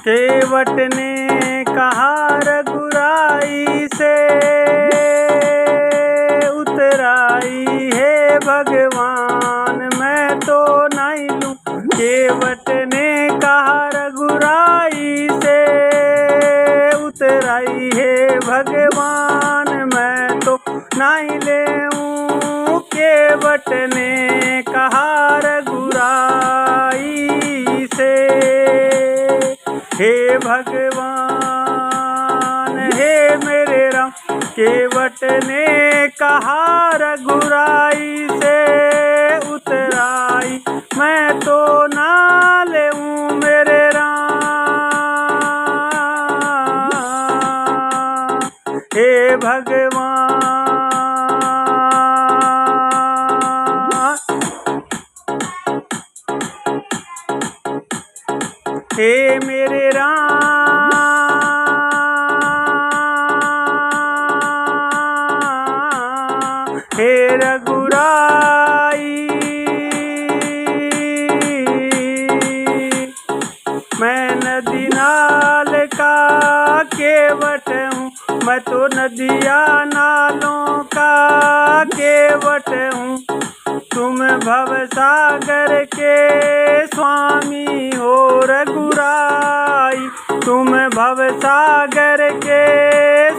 केवट ने कहा रघुराई से उतराई है भगवान मैं तो नहीं लूं। केवट ने कहा रघुराई से उतराई है भगवान मैं तो नहीं लेऊं। केवट ने कहा रघुराई से हे भगवान हे मेरे राम। केवट ने कहा रघुराई से उतराई मैं तो ना लेऊं मेरे राम। हे भगवान हे मेरे राम। हे रघुराई मैं नदी नाल का केवट हूँ। मैं तो नदिया नालों का केवट हूँ। तुम भवसागर के स्वामी हो रघुराई। तुम भवसागर के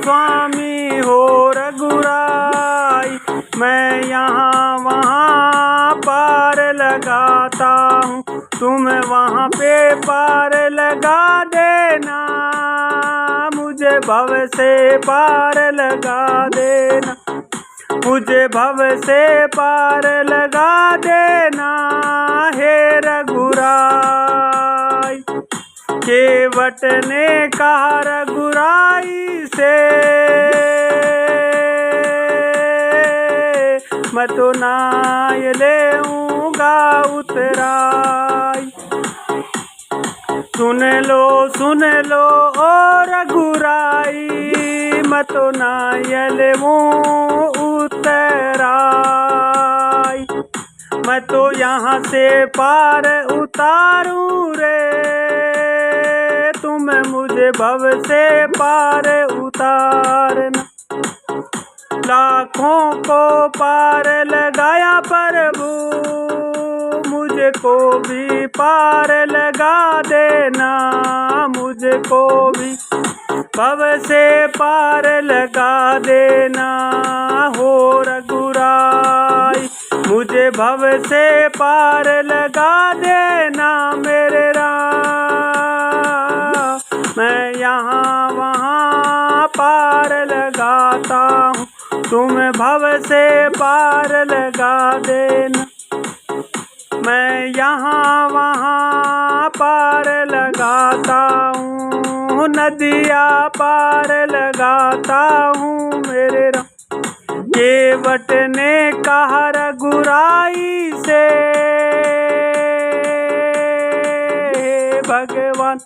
स्वामी हो रघुराई। मैं यहाँ वहाँ पार लगाता हूँ। तुम वहाँ पे पार लगा देना। मुझे भव से पार लगा देना। मुझे भव से पार लगा देना हे रघुराई। केवट ने कहा रघुराई से मैं तो नाय लेऊंगा उतराई। सुन लो ओ रघुराई मैं तो नाय लेऊं उतराई। मैं तो यहाँ से पार उतारूं रे। तुम मुझे भव से पार उतारना। लाखों को पार लगाया प्रभु मुझको भी पार लगा देना। मुझको भी भव से पार लगा देना हो रघुराई। मुझे भव से पार लगा देना मेरे राम। मैं यहाँ वहाँ पार लगाता हूँ। तुम भव से पार लगा देना। मैं यहाँ वहाँ पार लगाता हूँ। नदिया पार लगाता हूँ मेरे राम। केवट ने कहा रघुराई से हे भगवान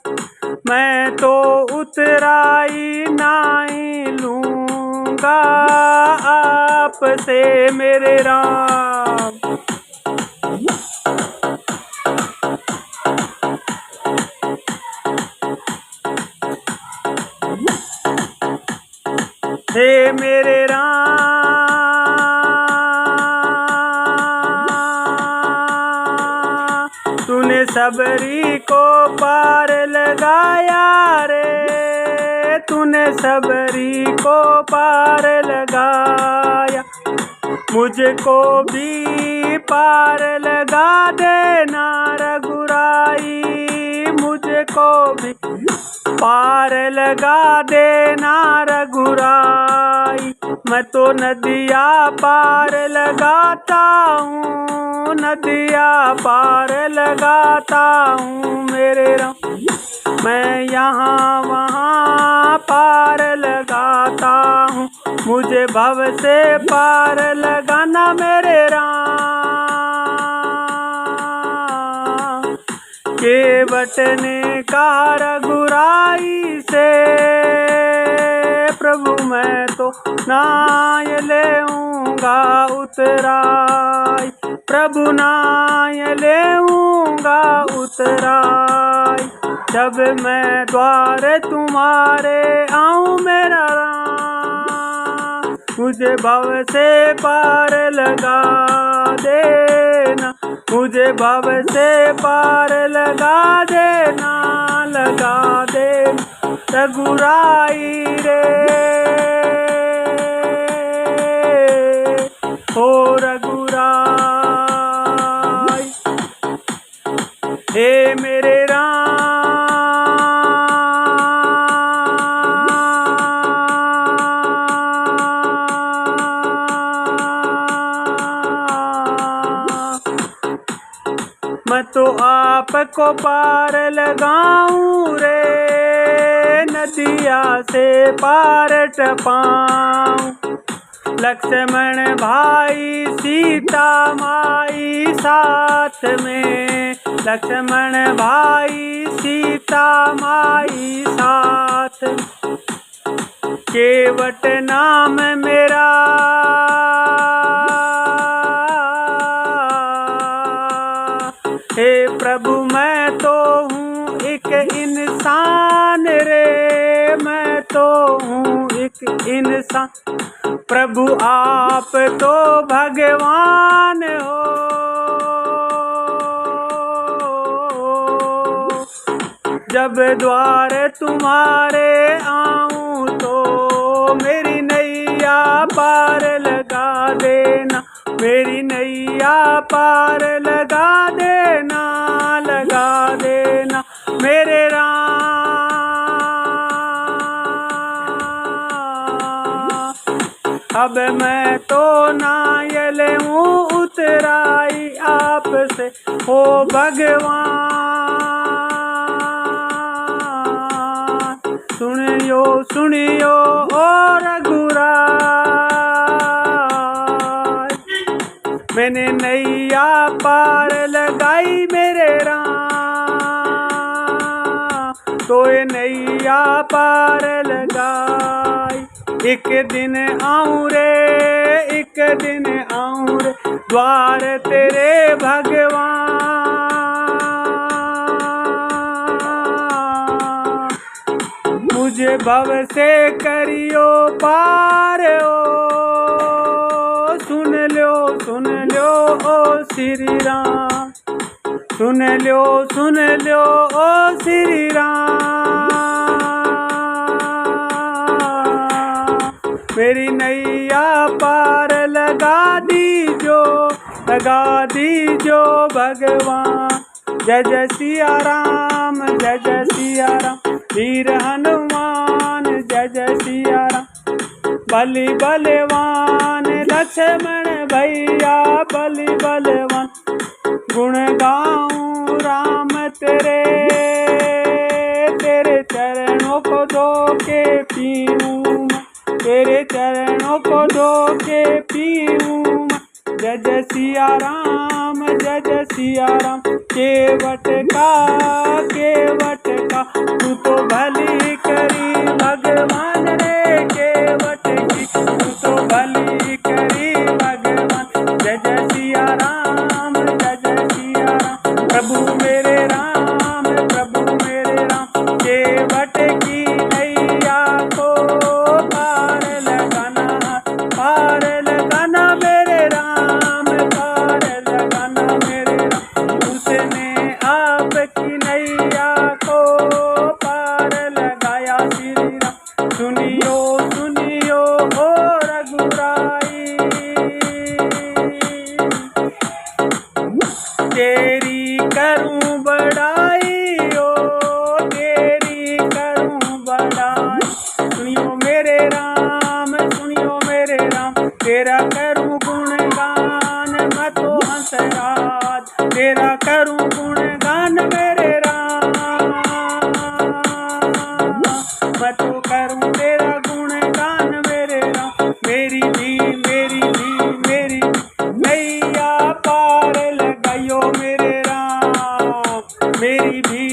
मैं तो उतराई नहीं लूँगा आपसे मेरे राम। हे मेरे राम। तूने सबरी को पार लगाया रे। तूने सबरी को पार लगाया। मुझको भी पार लगा देना रघुराई। मुझको भी पार लगा देना रघुराई। मैं तो नदिया पार लगाता हूँ। नदिया पार लगाता हूँ मेरे राम। मैं यहाँ वहाँ पार लगाता हूँ। मुझे भव से पार लगाना मेरे राम। केवट ने कहा रघुराई से प्रभु मैं तो नाय लेऊंगा उतराई। प्रभु नाय लेऊंगा उतराई। जब मैं द्वार तुम्हारे आऊं मेरा राम, मुझे भव से पार लगा देना, मुझे भव से पार लगा देना, लगा देना रघुराई रे, हो रघुराई। हे मेरे मैं तो आपको पार लगाऊं रे, नदिया से पार टपाऊं, लक्ष्मण भाई सीता माई साथ में, लक्ष्मण भाई सीता माई साथ, केवट नाम मेरा हे प्रभु मैं तो हूँ एक इंसान रे, मैं तो हूँ एक इंसान, प्रभु आप तो भगवान हो, जब द्वार तुम्हारे आऊं तो मेरी नैया पार लगा देना, मेरी नैया पार लगा देना, लगा देना मेरे राम। अब मैं तो नायल हूँ उतराई आपसे हो भगवान, सुनियो सुनियो ओ रघुराई, मैंने नैया पार लगाई मेरे राम, तो ये नैया पार लगाई, एक दिन आऊं रे, एक दिन आऊं रे द्वार तेरे भगवान, मुझे भव से करियो पार ओ, सुन लो ओ श्री राम, सुन लो ओ श्री राम, मेरी नैया पार लगा दीजो, लगा दीजो भगवान। जय जय सिया राम, जय जय सिया राम, वीर हनुमान जय जय सिया राम, बलि बलवान लक्ष्मण भैया बलि बलवान, गुण गाऊं राम तेरे, तेरे चरणों को धो के पीऊं, तेरे चरणों को धो के पीऊं। जय जय सिया राम, जय जय सिया राम, केवट का तू तो भली करी भगवान रे, केवट की तू तो भली करी भगवान। जय जय सिया राम, जय जय सिया राम, प्रभु मेरे राम, प्रभु मेरे राम, केवट की नैया को पार लगाना मेरे राम, पार लगाना मेरे राम, उसने आपकी नैया को पार लगाया श्री राम। सुनियो सुनियो ओ रघुराई, तेरी करूं बड़ाई ओ, तेरी करूं बड़ाई। सुनियो मेरे राम, सुनियो मेरे राम, तेरा करूं गुणगान मैं तो हंसराज, तेरा करूं गुणगान मेरे राम, मैं तो करूं तेरा गुणगान मेरे राम। मेरी भी नैया पार लगायो मेरे राम, मेरी भी